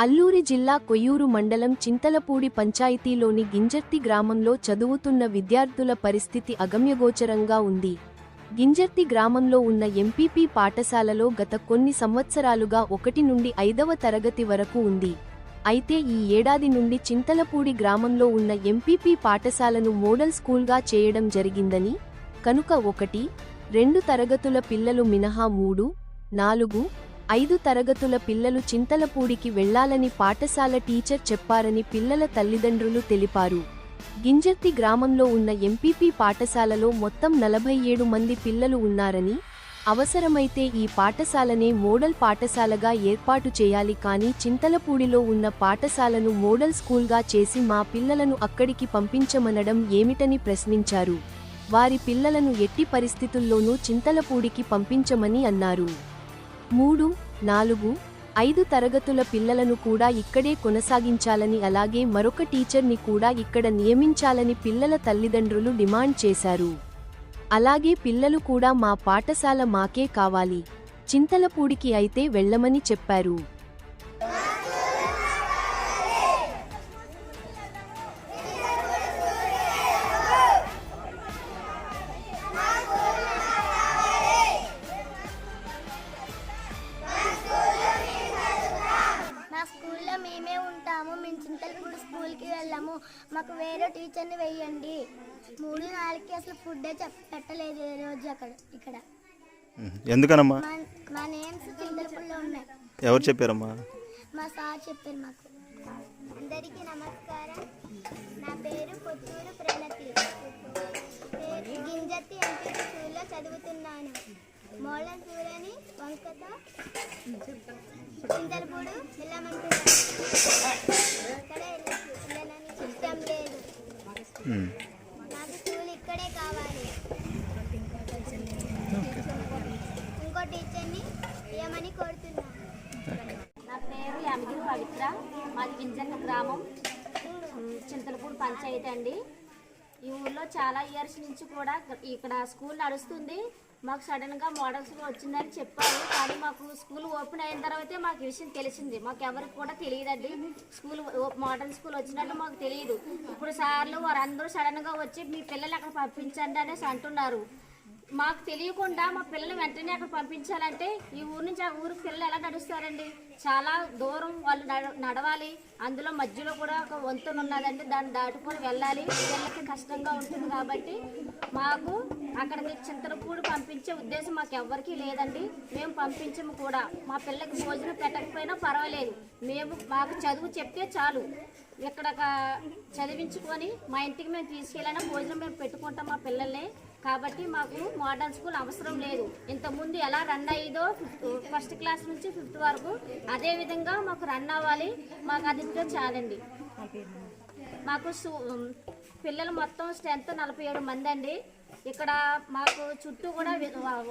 అల్లూరి జిల్లా కొయ్యూరు మండలం చింతలపూడి పంచాయతీలోని గింజర్తి గ్రామంలో చదువుతున్న విద్యార్థుల పరిస్థితి అగమ్యగోచరంగా ఉంది. గింజర్తి గ్రామంలో ఉన్న ఎంపీపీ పాఠశాలలో గత కొన్ని సంవత్సరాలుగా 1 నుండి 5వ తరగతి వరకు ఉంది. అయితే ఈ ఏడాది నుండి చింతలపూడి గ్రామంలో ఉన్న ఎంపీపీ పాఠశాలను మోడల్ స్కూల్గా చేయడం జరిగిందని, కనుక 1, 2 తరగతుల పిల్లలు మినహా 3, 4, 5 తరగతుల పిల్లలు చింతలపూడికి వెళ్లాలని పాఠశాల టీచర్ చెప్పారని పిల్లల తల్లిదండ్రులు తెలిపారు. గింజర్తి గ్రామంలో ఉన్న ఎంపీపీ పాఠశాలలో మొత్తం 47 మంది పిల్లలు ఉన్నారని, అవసరమైతే ఈ పాఠశాలనే మోడల్ పాఠశాలగా ఏర్పాటు చేయాలి, కానీ చింతలపూడిలో ఉన్న పాఠశాలను మోడల్ స్కూల్గా చేసి మా పిల్లలను అక్కడికి పంపించమనడం ఏమిటని ప్రశ్నించారు. వారి పిల్లలను ఎట్టి పరిస్థితుల్లోనూ చింతలపూడికి పంపించమని అన్నారు. 3, 4, 5 తరగతుల పిల్లలను కూడా ఇక్కడే కొనసాగించాలని, అలాగే మరొక టీచర్ని కూడా ఇక్కడ నియమించాలని పిల్లల తల్లిదండ్రులు డిమాండ్ చేశారు. అలాగే పిల్లలు కూడా మా పాఠశాల మాకే కావాలి, చింతలపూడికి అయితే వెళ్లమని చెప్పారు. మేమే ఉంటాము, మేము చింతలపూడి స్కూల్కి వెళ్ళాము, మాకు వేరే టీచర్ని వెయ్యండి. 3, 4కి అసలు ఫుడ్డే పెట్టలేదు ఈ రోజు ఇక్కడ. ఎందుకనమ్మా? మా నేమ్స్ చింతలపూడిలో ఉన్నాయి. ఎవరు చెప్పారమ్మా? మా సార్ చెప్పారు మాకు. అందరికీ నమస్కారం. నా పేరు కొత్తూరు ప్రణతి. గింజర్తి ఎంపీ స్కూల్లో చదువుతున్నాను. మోడల్ సూరని వంకత చింతలపూడి వెళ్ళమంటున్నాను. ఇక్కడే వెళ్ళని ఇష్టం లేదు. నాకు స్కూల్ ఇక్కడే కావాలి. ఇంకో టీచర్ని ఏమని కోరుతున్నాను. నా పేరు యామగిరి పవిత్ర. మాది గింజర్తి గ్రామం, చింతలపూడి పంచాయతీ అండి. ఈ ఊళ్ళో చాలా ఇయర్స్ నుంచి కూడా ఇక్కడ స్కూల్ నడుస్తుంది. మాకు సడన్గా మోడల్ స్కూల్ వచ్చిందని చెప్పారు, కానీ మాకు స్కూల్ ఓపెన్ అయిన తర్వాతే మాకు ఈ విషయం తెలిసింది. మాకు ఎవరికి కూడా తెలియదండి స్కూల్ మోడల్ స్కూల్ వచ్చినట్టు మాకు తెలియదు. ఇప్పుడు సార్లు వారందరూ సడన్గా వచ్చి మీ పిల్లలు అక్కడ పంపించండి అనేసి అంటున్నారు. మాకు తెలియకుండా మా పిల్లలు వెంటనే అక్కడ పంపించాలంటే ఈ ఊరు నుంచి ఆ ఊరికి పిల్లలు ఎలా నడుస్తారండి? చాలా దూరం వాళ్ళు నడవాలి. అందులో మధ్యలో కూడా ఒక వంతెన ఉన్నదండి, దాన్ని దాటుకొని వెళ్ళాలి. పిల్లలకి కష్టంగా ఉంటుంది కాబట్టి మాకు అక్కడికి చింతలపూడి పంపించే ఉద్దేశం మాకు ఎవ్వరికీ లేదండి. మేము పంపించము కూడా. మా పిల్లలకి భోజనం పెట్టకపోయినా పర్వాలేదు, మాకు చదువు చెప్తే చాలు. ఇక్కడ చదివించుకొని మా ఇంటికి మేము తీసుకెళ్ళినా భోజనం మేము పెట్టుకుంటాం మా పిల్లల్ని. కాబట్టి మాకు మోడర్న్ స్కూల్ అవసరం లేదు. ఇంతకుముందు ఎలా రన్ అయ్యేదో 1st క్లాస్ నుంచి 5th వరకు అదే విధంగా మాకు రన్ అవ్వాలి. మాకు అది చాలండి. మాకు పిల్లలు మొత్తం స్ట్రెంత్ 47 మంది అండి. ఇక్కడ మాకు చుట్టూ కూడా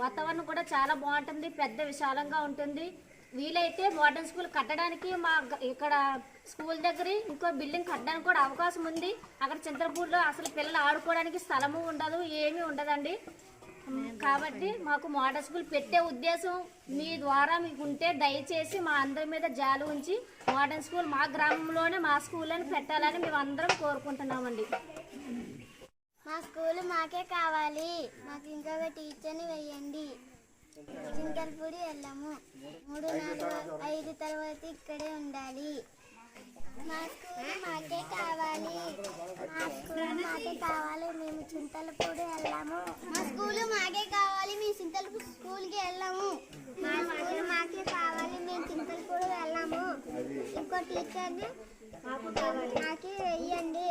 వాతావరణం కూడా చాలా బాగుంటుంది, పెద్ద విశాలంగా ఉంటుంది. వీలైతే మోడర్న్ స్కూల్ కట్టడానికి మా ఇక్కడ స్కూల్ దగ్గర ఇంకో బిల్డింగ్ కట్టడానికి కూడా అవకాశం ఉంది. అక్కడ చింతలపూడిలో అసలు పిల్లలు ఆడుకోవడానికి స్థలము ఉండదు, ఏమీ ఉండదండి. కాబట్టి మాకు మోడల్ స్కూల్ పెట్టే ఉద్దేశం మీ ద్వారా మీకు ఉంటే దయచేసి మా అందరి మీద జాలి ఉంచి మోడర్న్ స్కూల్ మా గ్రామంలోనే మా స్కూల్లోనే పెట్టాలని మేము అందరం కోరుకుంటున్నామండి. మా స్కూల్ మాకే కావాలి, మాకు ఇంకొక టీచర్ని వెయ్యండి. చింతలపూడి వెళ్ళాము. 3, 4, 5 తర్వాత ఇక్కడే ఉండాలి. మా స్కూల్ మాకే కావాలి, మా స్కూల్ మాకే కావాలి, మేము చింతలపూడి వెళ్ళాము. మా స్కూల్ మాకే కావాలి, మేము చింతలపూడి స్కూల్కి వెళ్ళాము. మా స్కూల్ మాకే కావాలి, మేము చింతలపూడి వెళ్ళాము. ఇంకో టీచర్ని మాకే వెయ్యండి.